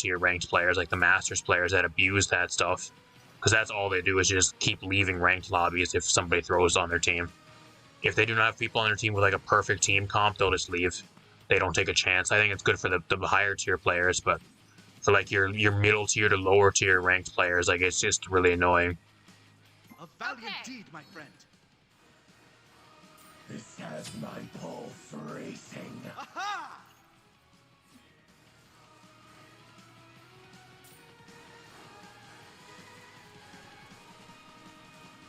tier ranked players, like the Masters players that abuse that stuff. Because that's all they do is just keep leaving ranked lobbies if somebody throws on their team. If they do not have people on their team with like a perfect team comp, they'll just leave. They don't take a chance. I think it's good for the higher tier players, but for like your middle tier to lower tier ranked players, like it's just really annoying. A valiant deed, my friend. This has my pulse racing. Aha!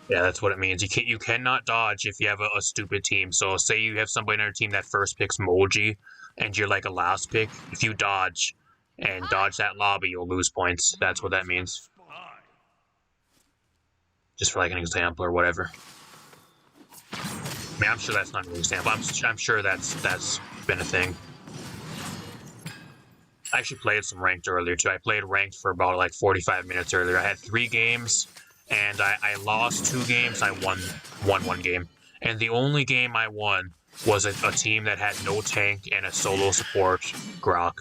Yeah, that's what it means. You cannot dodge if you have a stupid team. So say you have somebody on your team that first picks Moji, and you're like a last pick. If you dodge and dodge that lobby, you'll lose points. That's what that means. Just for like an example or whatever. I mean, I'm sure that's not an example. I'm sure that's been a thing. I actually played some ranked earlier too. I played ranked for about like 45 minutes earlier. I had 3 games. And I lost 2 games. I won 1 game. And the only game I won was a team that had no tank and a solo support Grok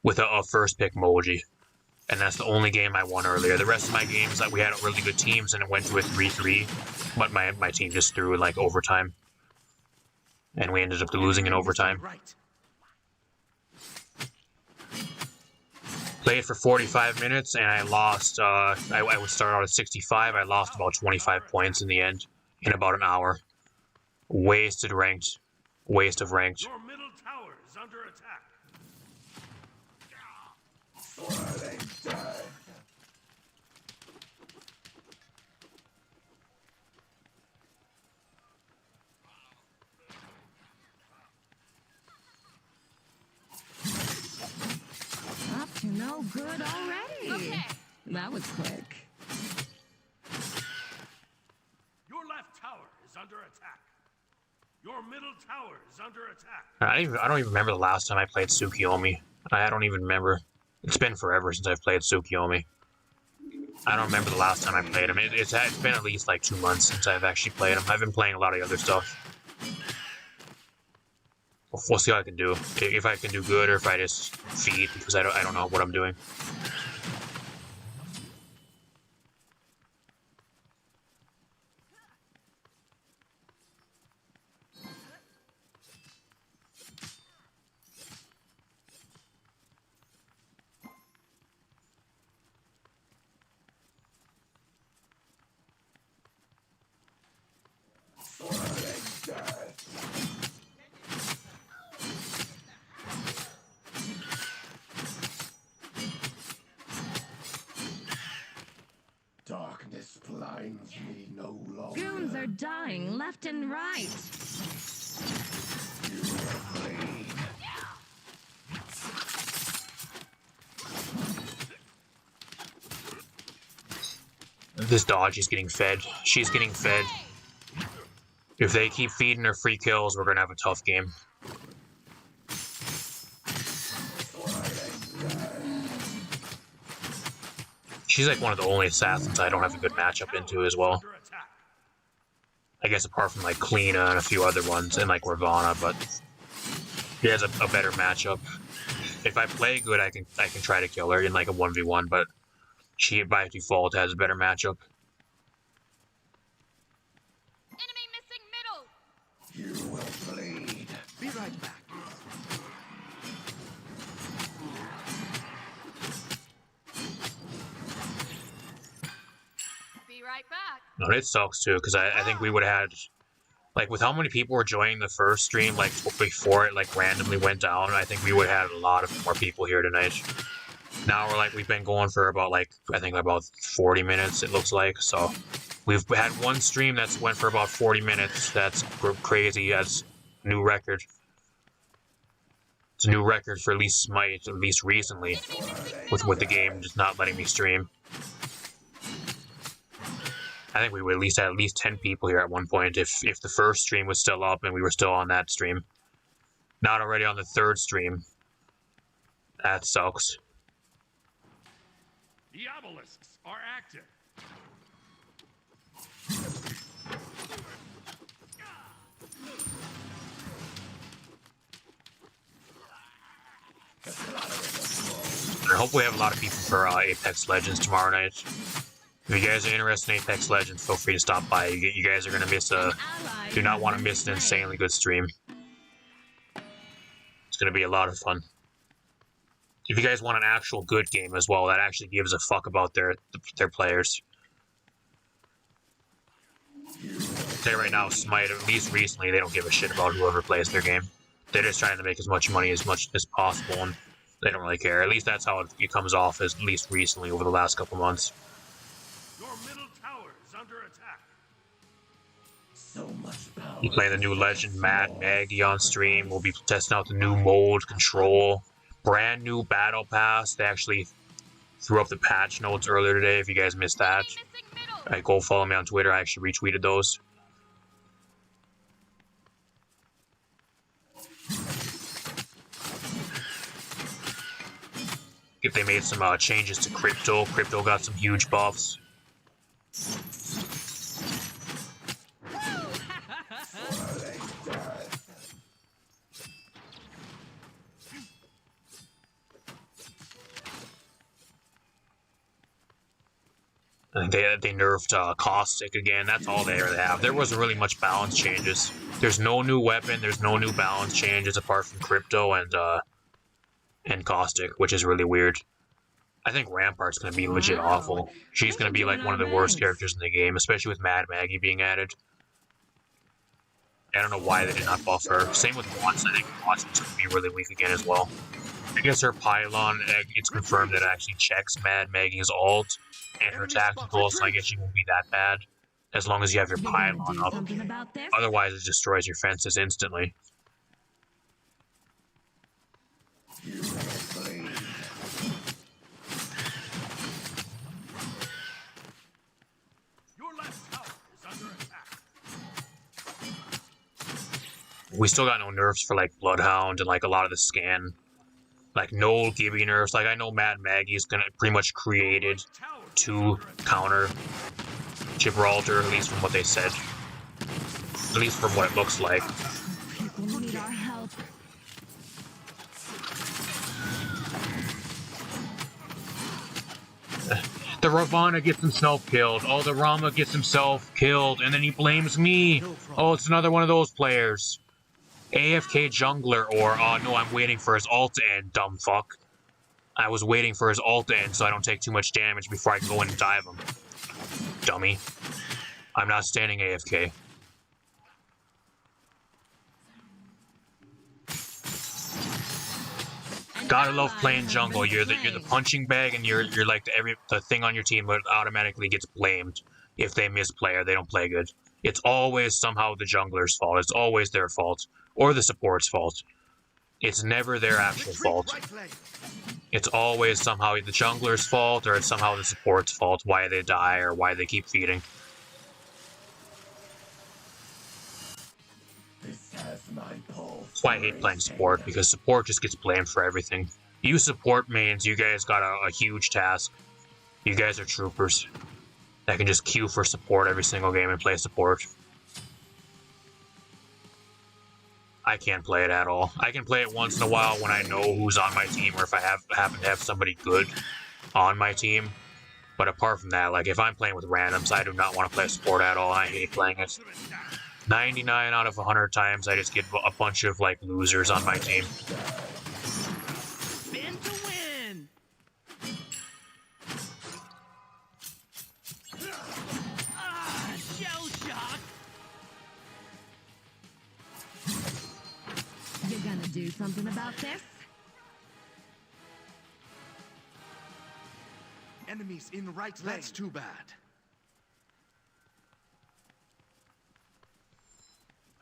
with a first pick Moji. And that's the only game I won earlier. The rest of my games, we had really good teams and it went to a 3-3. But my team just threw like overtime. And we ended up losing in overtime. Played for 45 minutes and I lost, I would start out at 65, I lost about 25 points in the end, in about an hour. Wasted ranked. Waste of ranked. Your middle tower is under attack. Swirling death. Up to no good already. Okay. That was quick. Your left tower is under attack. Your middle tower is under attack. I don't even remember the last time I played Tsukiyomi. I don't even remember. It's been forever since I've played Tsukiyomi. I don't remember the last time I played him. It's been at least like 2 months since I've actually played him. I've been playing a lot of other stuff. We'll see how I can do. If I can do good or if I just feed, because I don't know what I'm doing. Darkness blinds me no longer. Goons are dying left and right. You will bleed. This dodge is getting fed. She's getting fed. If they keep feeding her free kills, we're gonna have a tough game. She's like one of the only assassins I don't have a good matchup into as well. I guess apart from like Kleena and a few other ones, and like Ravana, but she has a better matchup. If I play good, I can try to kill her in like a 1v1, but she by default has a better matchup. Enemy missing middle. You will bleed. Be right back. Be right back. No, it sucks too, because I think we would have had, like, with how many people were joining the first stream, like, before it, like, randomly went down, I think we would have had a lot of more people here tonight. Now we've been going for about, like, I think about 40 minutes, it looks like, so we've had one stream that's went for about 40 minutes. That's crazy. That's a new record. It's a new record for at least Smite, at least recently, with the game just not letting me stream. I think we would at least have 10 people here at one point if the first stream was still up and we were still on that stream. Not already on the third stream. That sucks. The obelisks are active. They're hope we have a lot of people for Apex Legends tomorrow night. If you guys are interested in Apex Legends, feel free to stop by. You guys are gonna miss do not want to miss an insanely good stream. It's gonna be a lot of fun. If you guys want an actual good game as well, that actually gives a fuck about their players. Say right now, Smite, at least recently, they don't give a shit about whoever plays their game. They're just trying to make as much money as possible, and they don't really care. At least that's how it comes off, at least recently over the last couple months. Your middle tower is under attack. So much power. You playing the new Legend Mad Maggie on stream. We'll be testing out the new mode control. Brand new battle pass. They actually threw up the patch notes earlier today. If you guys missed that, go follow me on Twitter. I actually retweeted those. If they made some changes to Crypto. Crypto got some huge buffs. I think they nerfed Caustic again. That's all they really have. There wasn't really much balance changes. There's no new weapon. There's no new balance changes apart from Crypto and Caustic, which is really weird. I think Rampart's going to be legit awful. She's going to be like one of the worst characters in the game, especially with Mad Maggie being added. I don't know why they did not buff her. Same with Watts. I think Watts is going to be really weak again as well. I guess her pylon, it's confirmed that it actually checks Mad Maggie's ult and her tactical, so I guess she won't be that bad. As long as you have your pylon up. Otherwise, it destroys your fences instantly. We still got no nerfs for like Bloodhound and like a lot of the scan. Like no Gibby nerfs. Like I know Mad Maggie's gonna pretty much created to counter Gibraltar, at least from what they said. At least from what it looks like. People need our help. The Ravana gets himself killed. Oh, the Rama gets himself killed, and then he blames me. Oh, it's another one of those players. AFK jungler, or oh no, I'm waiting for his ult to end, dumb fuck. I was waiting for his ult to end so I don't take too much damage before I can go in and dive him. Dummy. I'm not standing AFK. Gotta love playing jungle. You're the punching bag, and you're like the thing on your team that automatically gets blamed if they misplay or they don't play good. It's always somehow the jungler's fault. It's always their fault or the support's fault. It's never their actual fault. It's always somehow the jungler's fault or it's somehow the support's fault why they die or why they keep feeding. That's why I hate playing support, because support just gets blamed for everything. You support mains, you guys got a huge task. You guys are troopers that can just queue for support every single game and play support. I can't play it at all. I can play it once in a while when I know who's on my team or if I happen to have somebody good on my team. But apart from that, like if I'm playing with randoms, I do not want to play support at all. I hate playing it. 99 out of 100 times, I just get a bunch of like losers on my team. Spin to win. Shell shock. You're gonna do something about this? Enemies in right lane. That's too bad.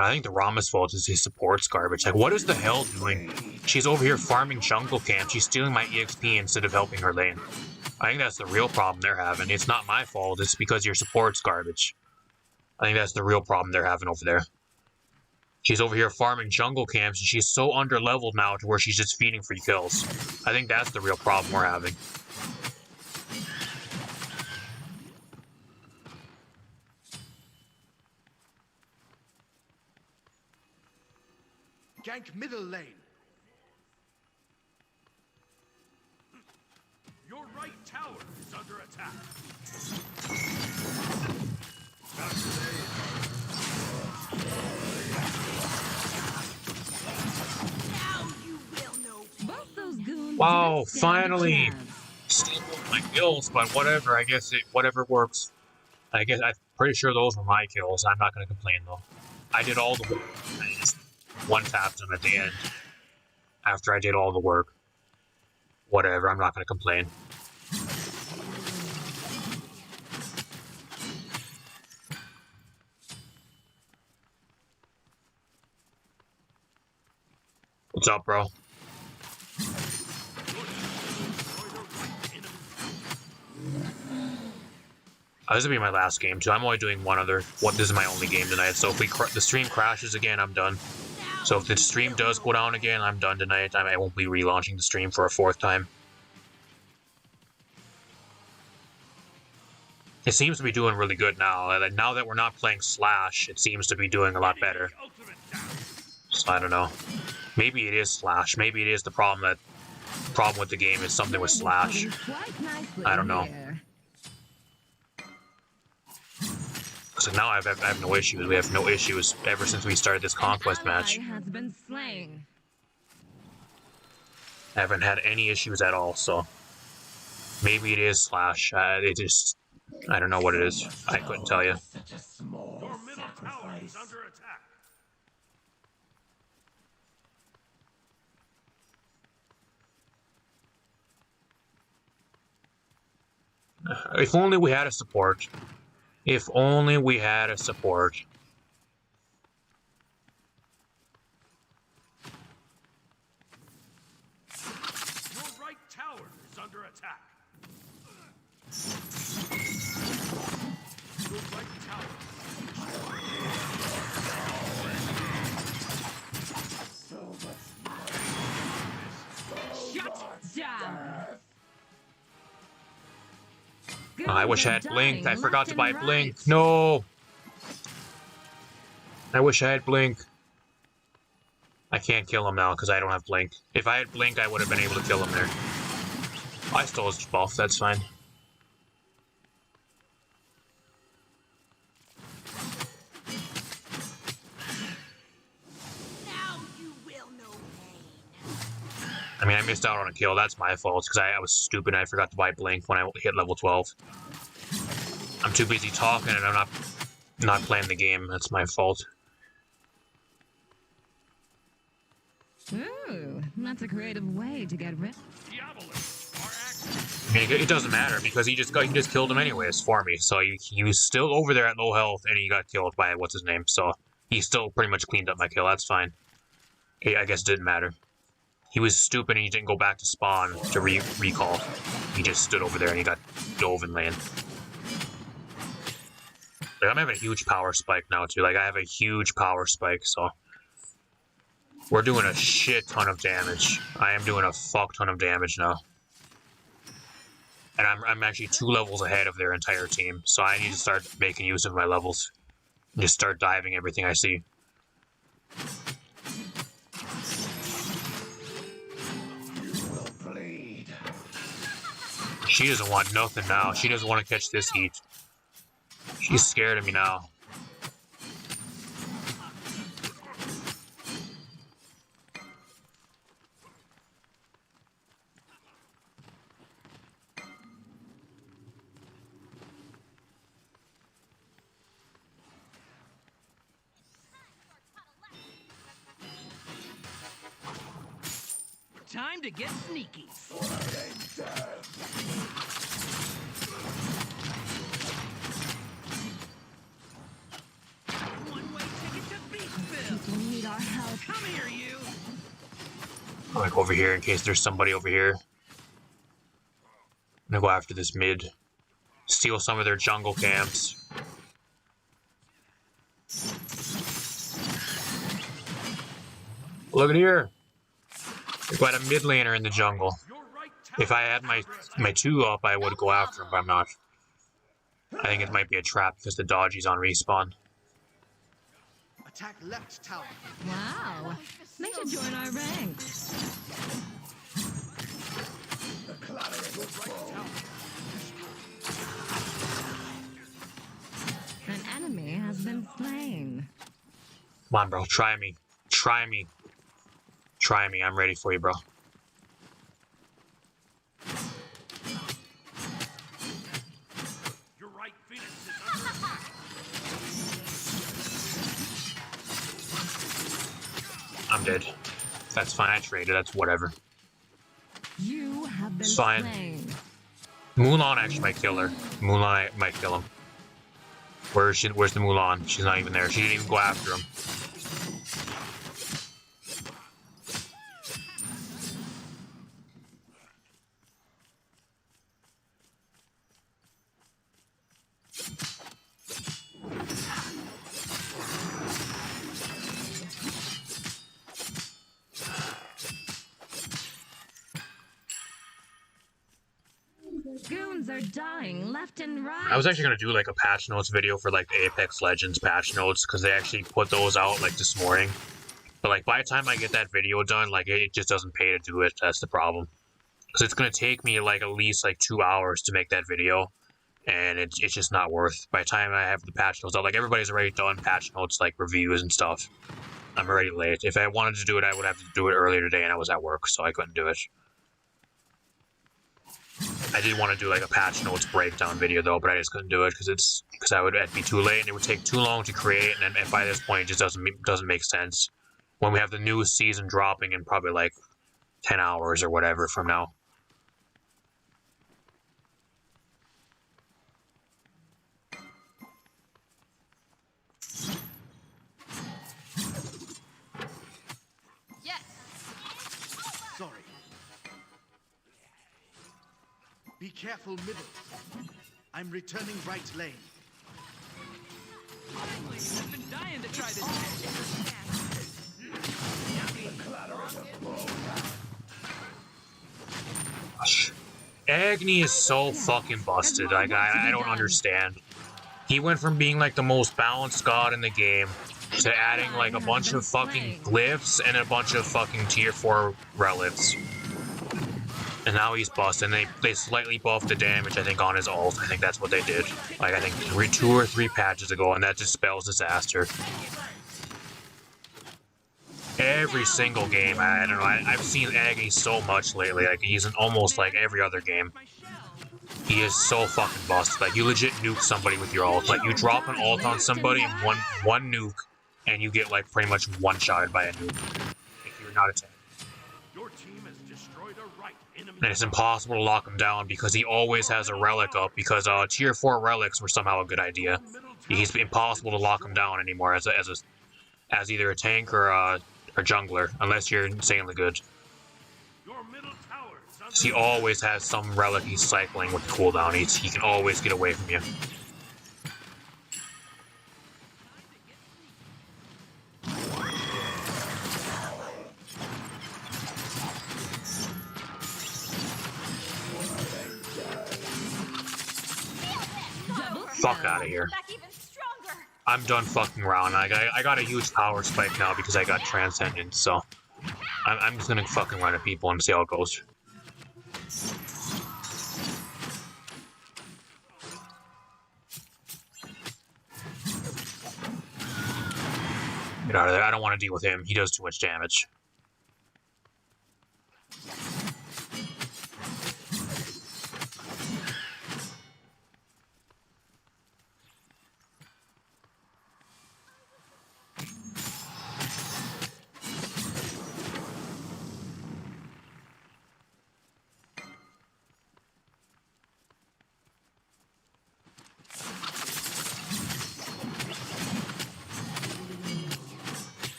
I think the Rama's fault is his support's garbage. Like, what is the hell doing? She's over here farming jungle camp. She's stealing my EXP instead of helping her lane. I think that's the real problem they're having. It's not my fault. It's because your support's garbage. I think that's the real problem they're having over there. She's over here farming jungle camps, and she's so under-leveled now to where she's just feeding free kills. I think that's the real problem we're having. Gank middle lane. right tower is under attack. Both those goons Wow, didn't stand a finally! chance. Still my kills, but whatever. I guess whatever works. I guess I'm pretty sure those were my kills. I'm not gonna complain though. I did all the work. I just one-tapped them at the end after I did all the work. Whatever. I'm not gonna complain. What's up, bro? This will be my last game too. I'm only doing one other. This is my only game tonight. So if the stream crashes again, I'm done. So if the stream does go down again, I'm done tonight. I won't be relaunching the stream for a fourth time. It seems to be doing really good now. Now that we're not playing Slash, it seems to be doing a lot better. So I don't know. Maybe it is Slash. Maybe it is the problem with the game is something with Slash. I don't know. So now I have no issues. We have no issues ever since we started this Conquest match. Has been slain. I haven't had any issues at all, so maybe it is Slash. I don't know what it is. I couldn't tell you. Such a small Your middle tower is sacrifice. under attack. If only we had a support. If only we had a support. Your right tower is under attack. Your right tower. Shut down. I wish I had Blink. I forgot to buy Blink. No! I wish I had Blink. I can't kill him now because I don't have Blink. If I had Blink, I would have been able to kill him there. I stole his buff, that's fine. Now you will know pain. I mean, I missed out on a kill. That's my fault because I was stupid and I forgot to buy Blink when I hit level 12. I'm too busy talking and I'm not playing the game. That's my fault. Ooh, that's a creative way to get rid. Diabolists are active. I mean, it doesn't matter because he just killed him anyways for me. So he was still over there at low health and he got killed by what's his name. So he still pretty much cleaned up my kill. That's fine. I guess it didn't matter. He was stupid and he didn't go back to spawn to recall. He just stood over there and he got dove in lane. Like, I'm having a huge power spike now too. Like I have a huge power spike, so we're doing a shit ton of damage. I am doing a fuck ton of damage now. And I'm actually 2 levels ahead of their entire team, so I need to start making use of my levels. And just start diving everything I see. She doesn't want nothing now. She doesn't want to catch this heat. She's scared of me now. Time to get sneaky. One-way ticket to Beachville. People need our help. Come here, you. I'm gonna go over here in case there's somebody over here. I'm gonna go after this mid. Steal some of their jungle camps. Look at here. We've got a mid laner in the jungle. Your right tower. If I had my 2 up, I would go after him, but I'm not. I think it might be a trap because the dodgy's on respawn. Attack left tower. Wow, they should join our ranks. The clatter of the foe. Come on, bro. Try me. Try me. Try me. I'm ready for you, bro. Your right phoenix is under attack. I'm dead. That's fine. I traded. That's whatever. You have been Fine. slain. Mulan actually might kill her. Mulan might kill him. Where's the Mulan? She's not even there. She didn't even go after him. Goons are dying left and right. I was actually gonna do like a patch notes video for like the Apex Legends patch notes because they actually put those out like this morning. But like by the time I get that video done, like it just doesn't pay to do it. That's the problem. Because it's gonna take me like at least like 2 hours to make that video, and it's just not worth. By the time I have the patch notes out, like everybody's already done patch notes like reviews and stuff. I'm already late. If I wanted to do it, I would have to do it earlier today, and I was at work, so I couldn't do it. I did want to do like a patch notes breakdown video though, but I just couldn't do it because it'd be too late and it would take too long to create, and by this point it just doesn't make sense. When we have the new season dropping in probably like 10 hours or whatever from now. Yes. Sorry. Be careful, middle. I'm returning right lane. I've been dying to try this. Gosh. Agni is so fucking busted. Like I don't understand. He went from being like the most balanced god in the game to adding like a bunch of fucking glyphs and a bunch of fucking tier 4 relics. And now he's busted. And they slightly buffed the damage, I think, on his ult. I think that's what they did. Like, I think 2 or 3 patches ago, and that just spells disaster. Every single game, I don't know, I've seen Agni so much lately. Like, he's in almost, like, every other game. He is so fucking busted. Like, you legit nuke somebody with your ult. Like, you drop an ult on somebody and one nuke, and you get, like, pretty much one-shotted by a nuke. If you're not attacked. Your team has destroyed a right enemy. And it's impossible to lock him down because he always has a relic up, because tier 4 relics were somehow a good idea. He's impossible to lock him down anymore as either a tank or jungler, unless you're insanely good. Your middle tower is under He always has some relic he's cycling with the cooldown. He can always get away from you. Fuck out of here. Back even stronger. I'm done fucking around. I got a huge power spike now because I got Transcendence, so I'm just gonna fucking run at people and see how it goes. Get out of there. I don't want to deal with him. He does too much damage.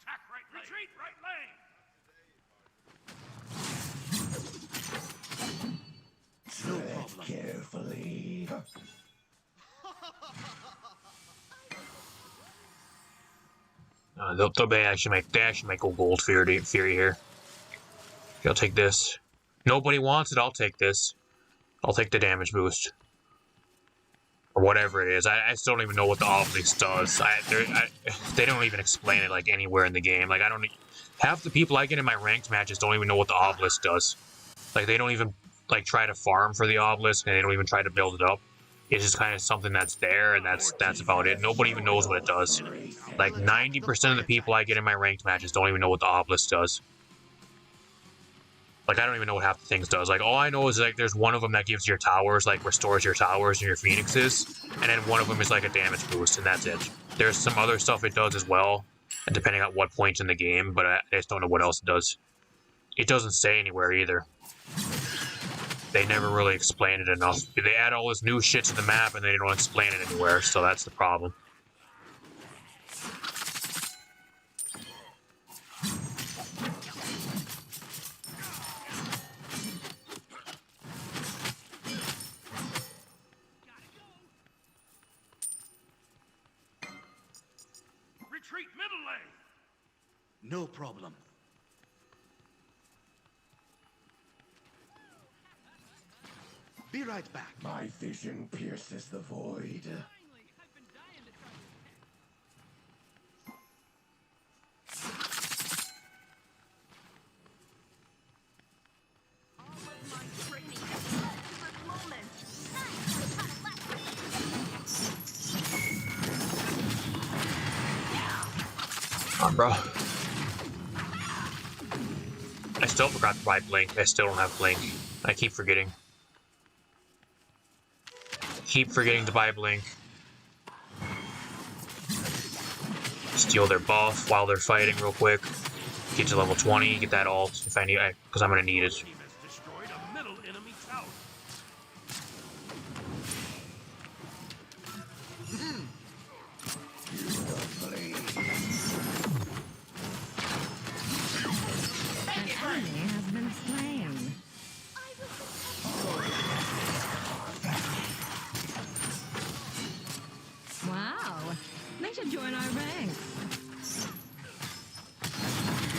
attack right lane. Retreat right lane. No problem. Carefully. They actually might go gold Fury here. I'll take this. Nobody wants it. I'll take this. I'll take the damage boost. Or whatever it is. I still don't even know what the obelisk does. They don't even explain it like anywhere in the game. Like half the people I get in my ranked matches don't even know what the obelisk does. Like they don't even like try to farm for the obelisk, and they don't even try to build it up. It's just kind of something that's there, and that's about it. Nobody even knows what it does. Like 90% of the people I get in my ranked matches don't even know what the obelisk does. Like, I don't even know what half the things does. Like, all I know is, like, there's one of them that gives your towers, like, restores your towers and your phoenixes, and then one of them is, like, a damage boost, and that's it. There's some other stuff it does as well, depending on what point in the game, but I just don't know what else it does. It doesn't say anywhere either. They never really explain it enough. They add all this new shit to the map, and they don't explain it anywhere, so that's the problem. Retreat middle lane. No problem. Be right back. My vision pierces the void. Come on, bro. I still forgot to buy Blink. I still don't have Blink. I keep forgetting. Keep forgetting to buy Blink. Steal their buff while they're fighting real quick. Get to level 20, get that ult if I need, because I'm gonna need it. Team has destroyed a middle enemy tower. An enemy has been slain. Wow, they should join our ranks.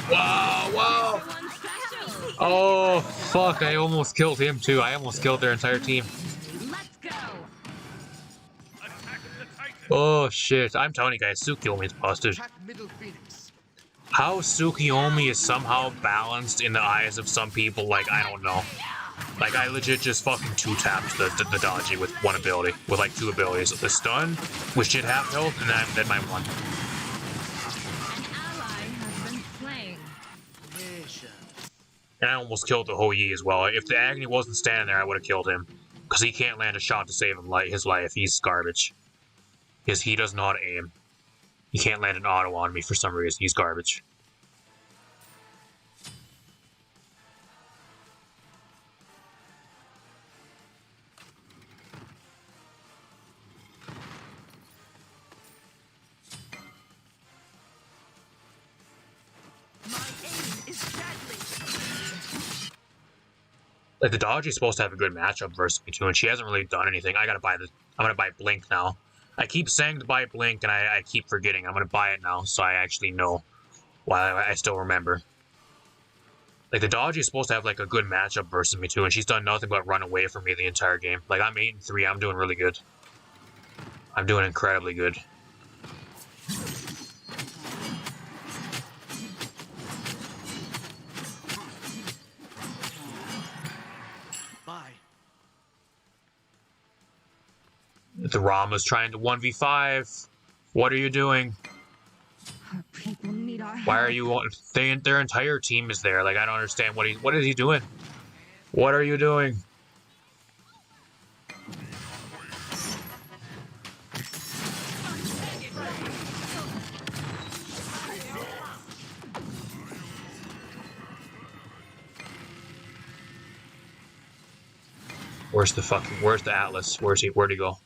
Whoa, whoa! Everyone special. Oh, fuck, I almost killed him too. I almost killed their entire team. Let's go. Attack the Titan. Oh, shit. I'm telling you guys, Tsukiyomi is busted. Attack middle phoenix. How Tsukiyomi is somehow balanced in the eyes of some people, like, I don't know. Like, I legit just fucking two-tapped the dodgy with one ability, with like two abilities. The stun, which did half health, and then my one. An ally has been slain. Patience. And I almost killed the Hou-Yi as well. If the Agni wasn't standing there, I would have killed him. Because he can't land a shot to save him, his life. He's garbage. He does not aim. He can't land an auto on me for some reason. He's garbage. My aim is deadly. Like, the Dodgy's supposed to have a good matchup versus me too, and she hasn't really done anything. I'm gonna buy Blink now. I keep saying to buy Blink, and I keep forgetting. I'm gonna buy it now, so I actually know why I still remember. Like, the Dodgy is supposed to have, like, a good matchup versus me too, and she's done nothing but run away from me the entire game. Like, I'm 8-3, I'm doing really good. I'm doing incredibly good. Bye. The Rama's trying to 1v5. What are you doing? Our people need our help. Why are you? Their entire team is there. Like, I don't understand what is he doing? What are you doing? Where's the Atlas? Where'd he go?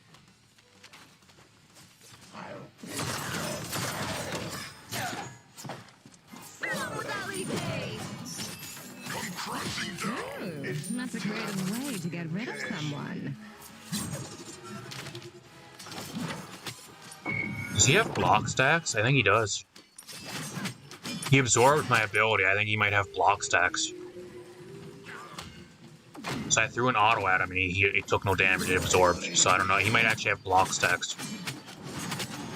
Ooh, that's a creative way to get rid of someone. Does he have block stacks? I think he does. He absorbed my ability. I think he might have block stacks. So I threw an auto at him and he took no damage. It absorbed. So I don't know. He might actually have block stacks.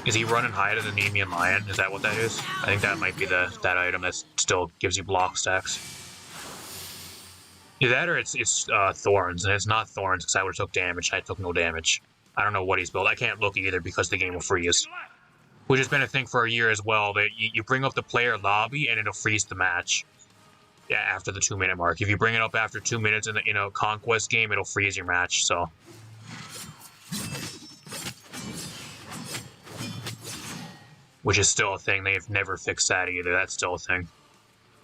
Is he running high to the Nemean Lion? Is that what that is? I think that might be that item that still gives you block stacks. Either that or it's Thorns, and it's not Thorns because I would have took damage. I took no damage. I don't know what he's built. I can't look either because the game will freeze. Which has been a thing for a year as well, that you bring up the player lobby and it'll freeze the match. Yeah, after the 2-minute mark. If you bring it up after 2 minutes in a Conquest game, it'll freeze your match, so. Which is still a thing. They've never fixed that either. That's still a thing.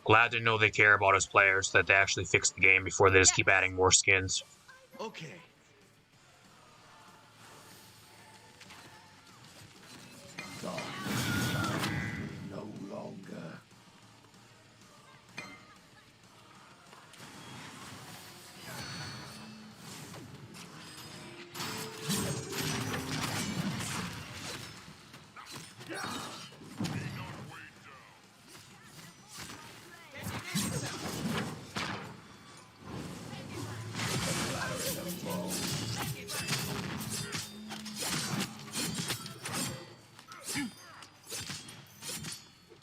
Glad to know they care about us players, that they actually fix the game before they just keep adding more skins. Okay. No longer.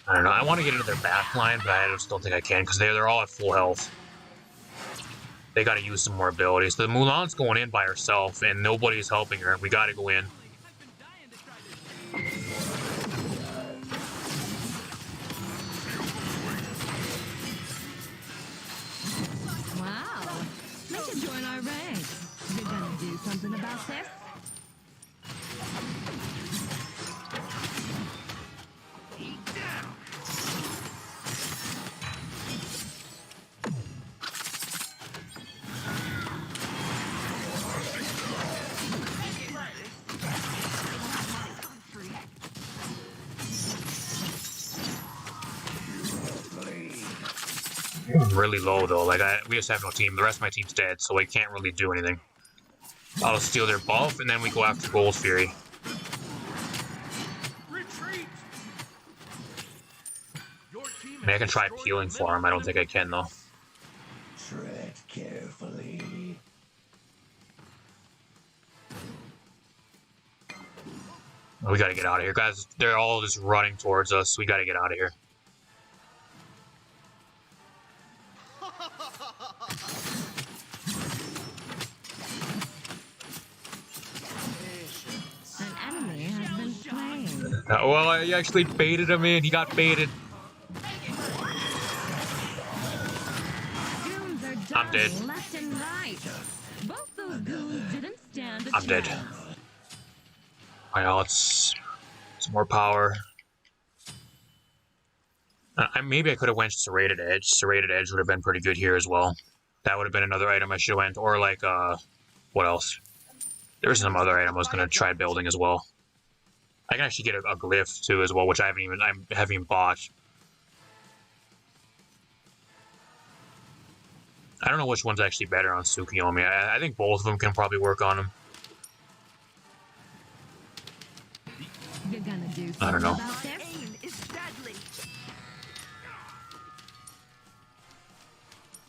I don't know. I want to get into their back line, but I just don't think I can because they're all at full health. They got to use some more abilities. The Mulan's going in by herself, and nobody's helping her. We got to go in. Wow. Make her join our ranks. You're gonna do something about this? Really low though. Like we just have no team. The rest of my team's dead, so we can't really do anything. I'll steal their buff, and then we go after Gold Fury. Retreat! Your team I mean, I can try peeling for him. I don't think I can though. Tread carefully. We gotta get out of here, guys. They're all just running towards us. We gotta get out of here. An enemy has been slain. Well, I actually baited him in. He got baited. Goons are dying I'm dead. left and right. Both those goons didn't stand a I'm dead. chance. Alright, now let's some more power. Maybe I could have went Serrated Edge. Serrated Edge would have been pretty good here as well. That would have been another item I should have went. Or like, what else? There's some other item I was gonna try building as well. I can actually get a glyph too as well, which I haven't even bought. I don't know which one's actually better on Tsukiyomi. I think both of them can probably work on him. You're gonna do something I don't know. about this? Aim is deadly.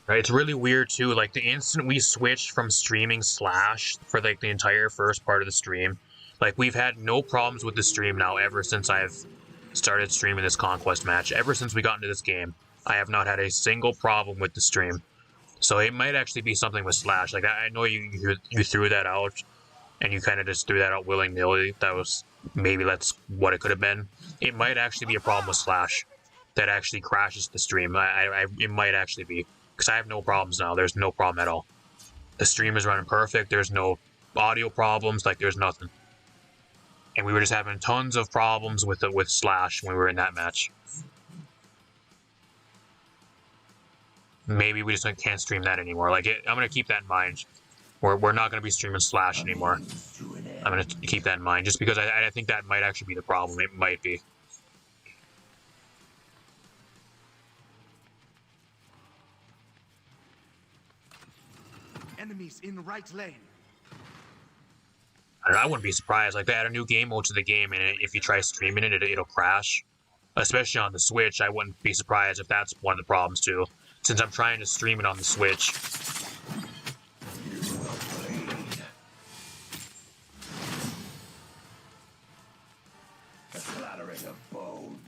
Right, it's really weird too. Like the instant we switched from streaming Slash for like the entire first part of the stream, like we've had no problems with the stream now ever since I've started streaming this Conquest match. Ever since we got into this game, I have not had a single problem with the stream. So it might actually be something with Slash. Like I know you threw that out, and you kind of just threw that out willy-nilly. That was maybe that's what it could have been. It might actually be a problem with Slash that actually crashes the stream. It might actually be. Because I have no problems now. There's no problem at all. The stream is running perfect. There's no audio problems. Like, there's nothing. And we were just having tons of problems with Slash when we were in that match. Maybe we just can't stream that anymore. Like, I'm going to keep that in mind. We're not going to be streaming Slash anymore. I'm going to keep that in mind. Just because I think that might actually be the problem. It might be. Enemies in right lane. I wouldn't be surprised. Like, they add a new game mode to the game, and if you try streaming it, it'll crash. Especially on the Switch, I wouldn't be surprised if that's one of the problems, too. Since I'm trying to stream it on the Switch. The clattering of bone.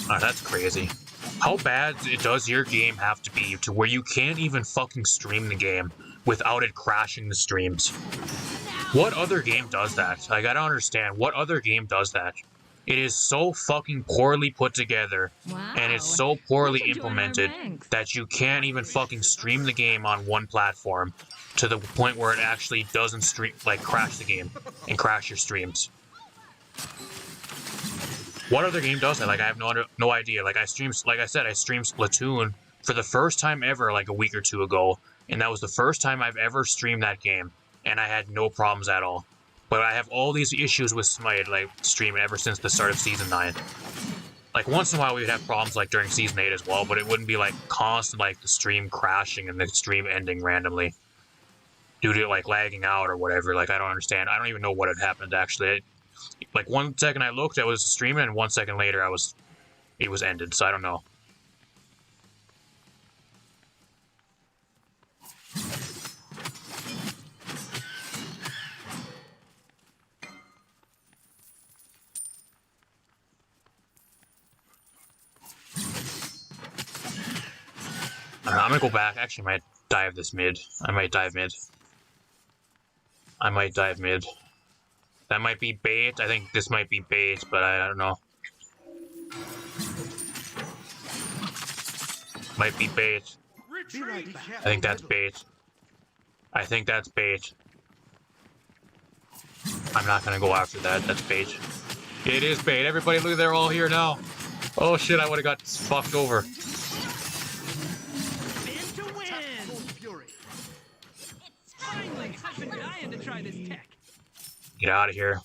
Oh, that's crazy. How bad does your game have to be to where you can't even fucking stream the game without it crashing the streams? What other game does that? Like, I don't understand. What other game does that? It is so fucking poorly put together, and it's so poorly implemented that you can't even fucking stream the game on one platform to the point where it actually doesn't stream, like, crash the game and crash your streams. What other game does that? Like, I have no idea. Like I streamed Splatoon for the first time ever, like a week or two ago, and that was the first time I've ever streamed that game, and I had no problems at all. But I have all these issues with Smite, like, streaming ever since the start of Season 9. Like, once in a while we would have problems, like, during Season 8 as well, but it wouldn't be, like, constant, like, the stream crashing and the stream ending randomly due to, like, lagging out or whatever. Like, I don't understand. I don't even know what had happened, actually. Like, 1 second I looked, I was streaming, and 1 second later it was ended, so I don't know. I'm gonna go back. Actually, I might dive this mid. I might dive mid. That might be bait. I think this might be bait, but I don't know. Might be bait. Retreat! I think that's bait. I'm not gonna go after that. That's bait. It is bait. Everybody, look, they're all here now. Oh shit, I would have got fucked over. Get out of here.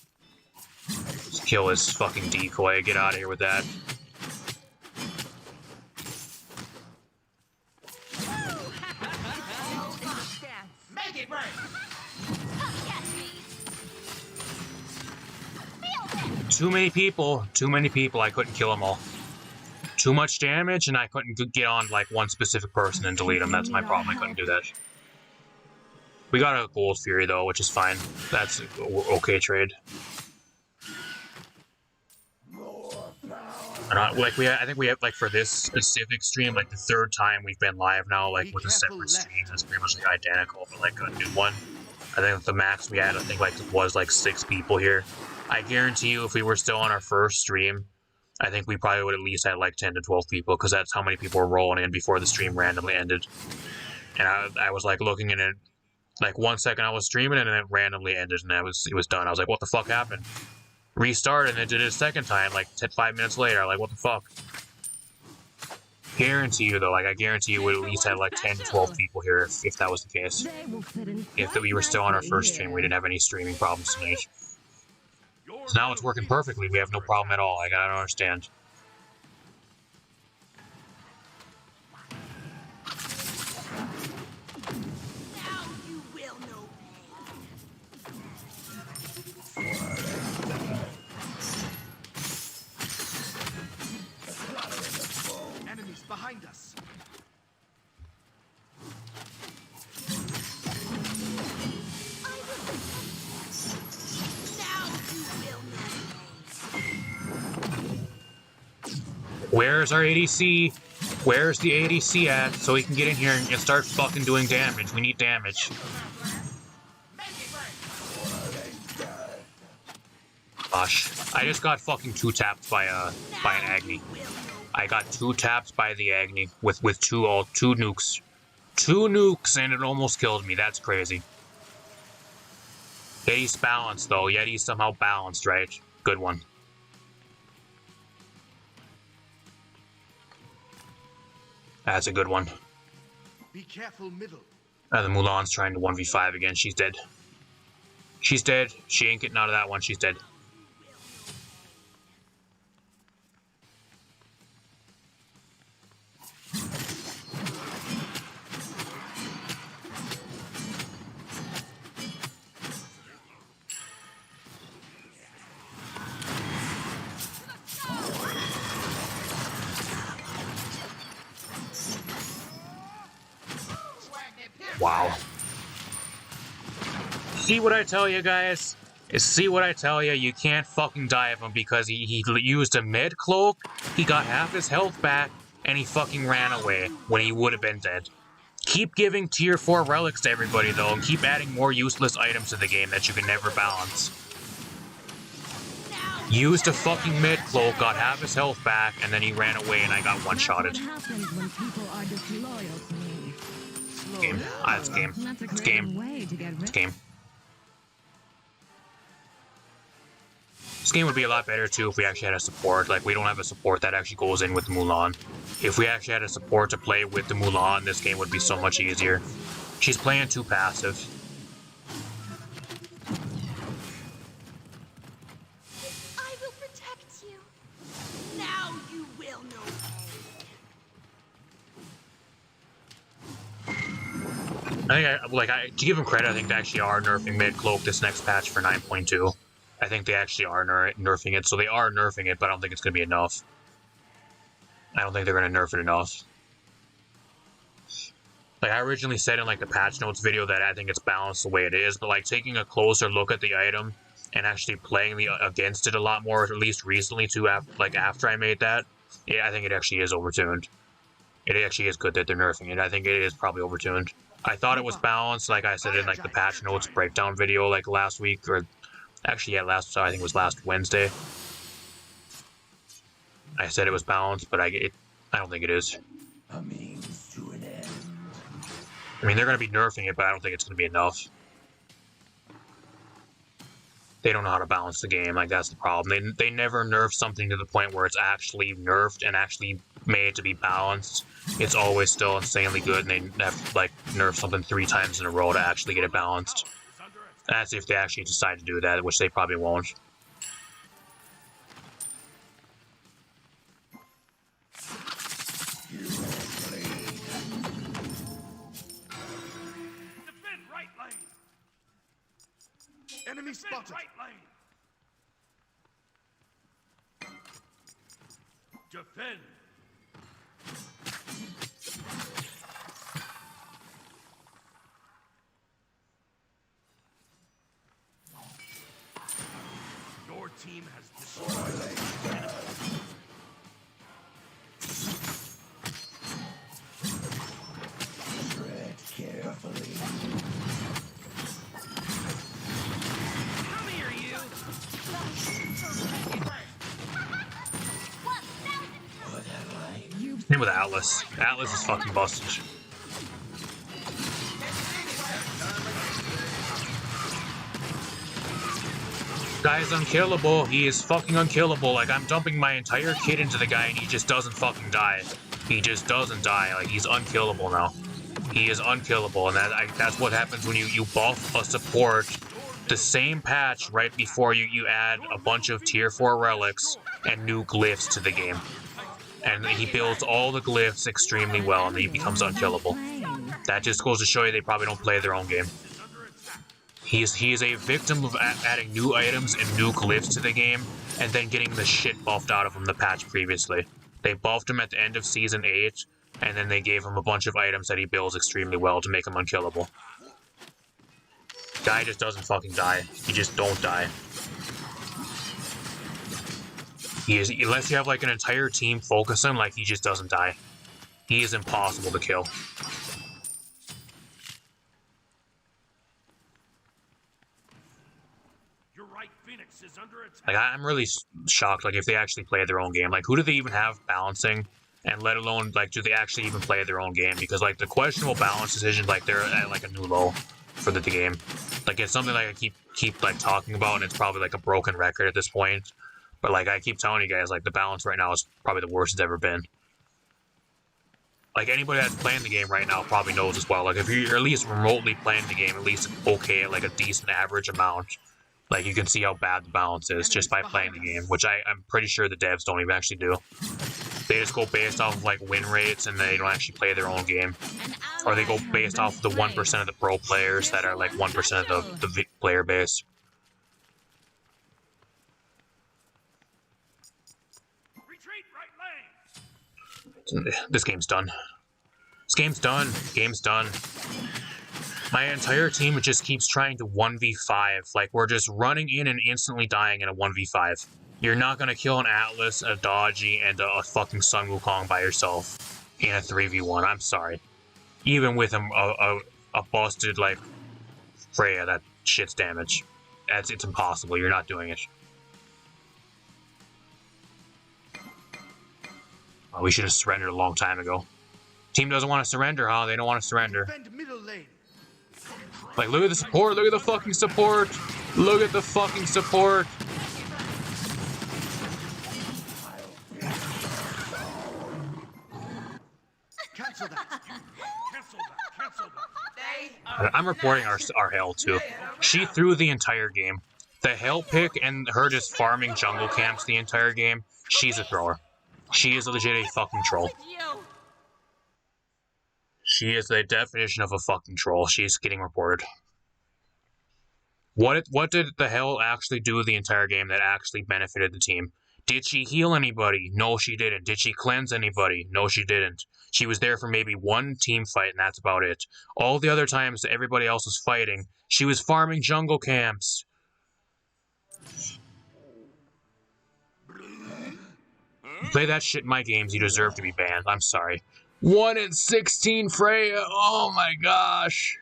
Just kill this fucking decoy. Get out of here with that. Make it right. Too many people. I couldn't kill them all. Too much damage, and I couldn't get on, like, one specific person and delete them. That's my problem. I couldn't do that. We got a Gold Fury, though, which is fine. That's an okay trade. And I think we have, like, for this specific stream, like, the 3rd time we've been live now, like, with a separate stream. It's pretty much, like, identical, but, like, a new one. I think the max we had, I think, like, was, like, 6 people here. I guarantee you, if we were still on our first stream, I think we probably would at least had, like, 10 to 12 people, because that's how many people were rolling in before the stream randomly ended. And I was, like, looking in it. Like, 1 second I was streaming and then it randomly ended and it was done. I was like, what the fuck happened? Restarted and it did it a second time, like 5 minutes later. Like, what the fuck? Guarantee you, though, like, I guarantee you would at least have like 10 to 12 people here if that was the case. If we were still on our first stream, we didn't have any streaming problems tonight. So now it's working perfectly. We have no problem at all. Like, I don't understand. Behind us. Where's our ADC? Where's the ADC at? So we can get in here and start fucking doing damage. We need damage. Gosh, I just got fucking 2-tapped by an Agni. I got 2 taps by the Agni with two nukes. 2 nukes and it almost killed me. That's crazy. Yeti's balanced though. Yeti's somehow balanced, right? Good one. That's a good one. Be careful, middle. The Mulan's trying to 1v5 again. She's dead. She's dead. She ain't getting out of that one. She's dead. Wow. See what I tell you, guys? See what I tell you? You can't fucking die of him because he used a mid cloak, he got half his health back, and he fucking ran away when he would have been dead. Keep giving tier 4 relics to everybody though, and keep adding more useless items to the game that you can never balance. Used a fucking mid cloak, got half his health back, and then he ran away and I got one-shotted. What happens when people are disloyal to me? Game. It's game. That's a It's great game. way to get It's rid. game. This game would be a lot better too if we actually had a support. Like, we don't have a support that actually goes in with the Mulan. If we actually had a support to play with the Mulan, this game would be so much easier. She's playing too passive. I will protect you. Now you will know pain. I think, to give them credit, I think they actually are nerfing mid-cloak this next patch for 9.2. I think they actually are nerfing it, so they are nerfing it, but I don't think it's going to be enough. I don't think they're going to nerf it enough. Like, I originally said in, like, the patch notes video that I think it's balanced the way it is, but, like, taking a closer look at the item and actually playing against it a lot more, at least recently, too, after I made that, yeah, I think it actually is overtuned. It actually is good that they're nerfing it. I think it is probably overtuned. I thought it was balanced, like I said in, like, the patch notes breakdown video, like, last week, or... Actually, yeah, I think it was last Wednesday. I said it was balanced, but I don't think it is. A means to an end. I mean, they're going to be nerfing it, but I don't think it's going to be enough. They don't know how to balance the game. Like, that's the problem. They never nerf something to the point where it's actually nerfed and actually made to be balanced. It's always still insanely good, and they have to, like, nerf something 3 times in a row to actually get it balanced. That's if they actually decide to do that, which they probably won't. Defend right lane. Enemy Defend spotted. right lane. Defend. Your team has destroyed. Tread carefully. Come here, you. What have I? Same with Atlas. Atlas is fucking busted. Guy's unkillable. He is fucking unkillable. Like, I'm dumping my entire kit into the guy and he just doesn't fucking die. He just doesn't die. Like, he's unkillable now. He is unkillable, and that's what happens when you buff a support the same patch right before you add a bunch of tier 4 relics and new glyphs to the game. And he builds all the glyphs extremely well, and he becomes unkillable. That just goes to show you they probably don't play their own game. He is a victim of adding new items and new glyphs to the game, and then getting the shit buffed out of him the patch previously. They buffed him at the end of Season 8, and then they gave him a bunch of items that he builds extremely well to make him unkillable. Guy just doesn't fucking die. He just don't die. He is, unless you have like an entire team focus him, like, he just doesn't die. He is impossible to kill. Your right Phoenix is under attack. Like, I'm really shocked, like, if they actually play their own game. Like, who do they even have balancing? And let alone, like, do they actually even play their own game? Because, like, the questionable balance decisions, like, they're at, like, a new low for the game. Like, it's something like I keep like, talking about, and it's probably, like, a broken record at this point. But, like, I keep telling you guys, like, the balance right now is probably the worst it's ever been. Like, anybody that's playing the game right now probably knows as well. Like, if you're at least remotely playing the game, at least okay at, like, a decent average amount, like, you can see how bad the balance is just by playing the game, which I'm pretty sure the devs don't even actually do. They just go based off of, like, win rates, and they don't actually play their own game. Or they go based off of the 1% of the pro players that are, like, 1% of the player base. Retreat right lane. This game's done. This game's done. Game's done. My entire team just keeps trying to 1v5. Like, we're just running in and instantly dying in a 1v5. You're not gonna kill an Atlas, a Dodgy, and a fucking Sun Wukong by yourself in a 3v1. I'm sorry. Even with a busted, like, Freya, that shit's damage. It's impossible. You're not doing it. Oh, we should have surrendered a long time ago. Team doesn't want to surrender, huh? They don't want to surrender. Defend middle lane. Like, look at the support. Look at the fucking support. Look at the fucking support. Cancel that. Cancel that. Cancel that. I'm reporting our Hell, too. She threw the entire game. The Hell pick and her just farming jungle camps the entire game, she's a thrower. She is legit a fucking troll. She is the definition of a fucking troll. She's getting reported. What did the Hell actually do the entire game that actually benefited the team? Did she heal anybody? No, she didn't. Did she cleanse anybody? No, she didn't. She was there for maybe one team fight, and that's about it. All the other times that everybody else was fighting, she was farming jungle camps. You play that shit in my games, you deserve to be banned. I'm sorry. 1 in 16 Freya. Oh my gosh.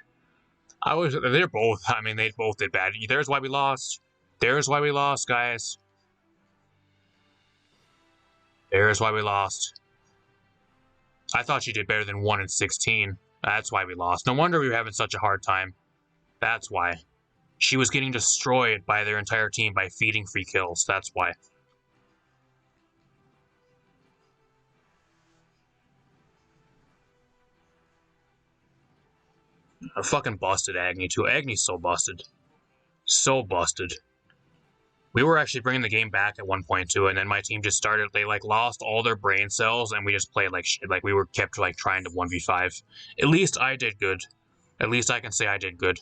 They're both, I mean, they both did bad. There's why we lost. There's why we lost, guys. There's why we lost. I thought she did better than 1 in 16. That's why we lost. No wonder we were having such a hard time. That's why. She was getting destroyed by their entire team by feeding free kills. That's why. I fucking busted Agni too. Agni's so busted. So busted. We were actually bringing the game back at 1.2, and then my team just started, they like lost all their brain cells, and we just played like shit. Like we were kept like trying to 1v5. At least I did good. At least I can say I did good.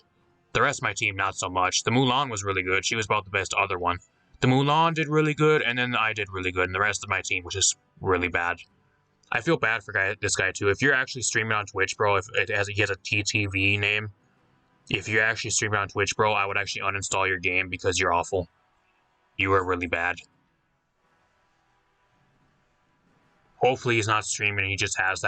The rest of my team, not so much. The Mulan was really good. She was about the best other one. The Mulan did really good, and then I did really good, and the rest of my team was just really bad. I feel bad for this guy too. If you're actually streaming on Twitch, bro, if he has a TTV name, if you're actually streaming on Twitch, bro, I would actually uninstall your game because you're awful. You are really bad. Hopefully he's not streaming and he just has that.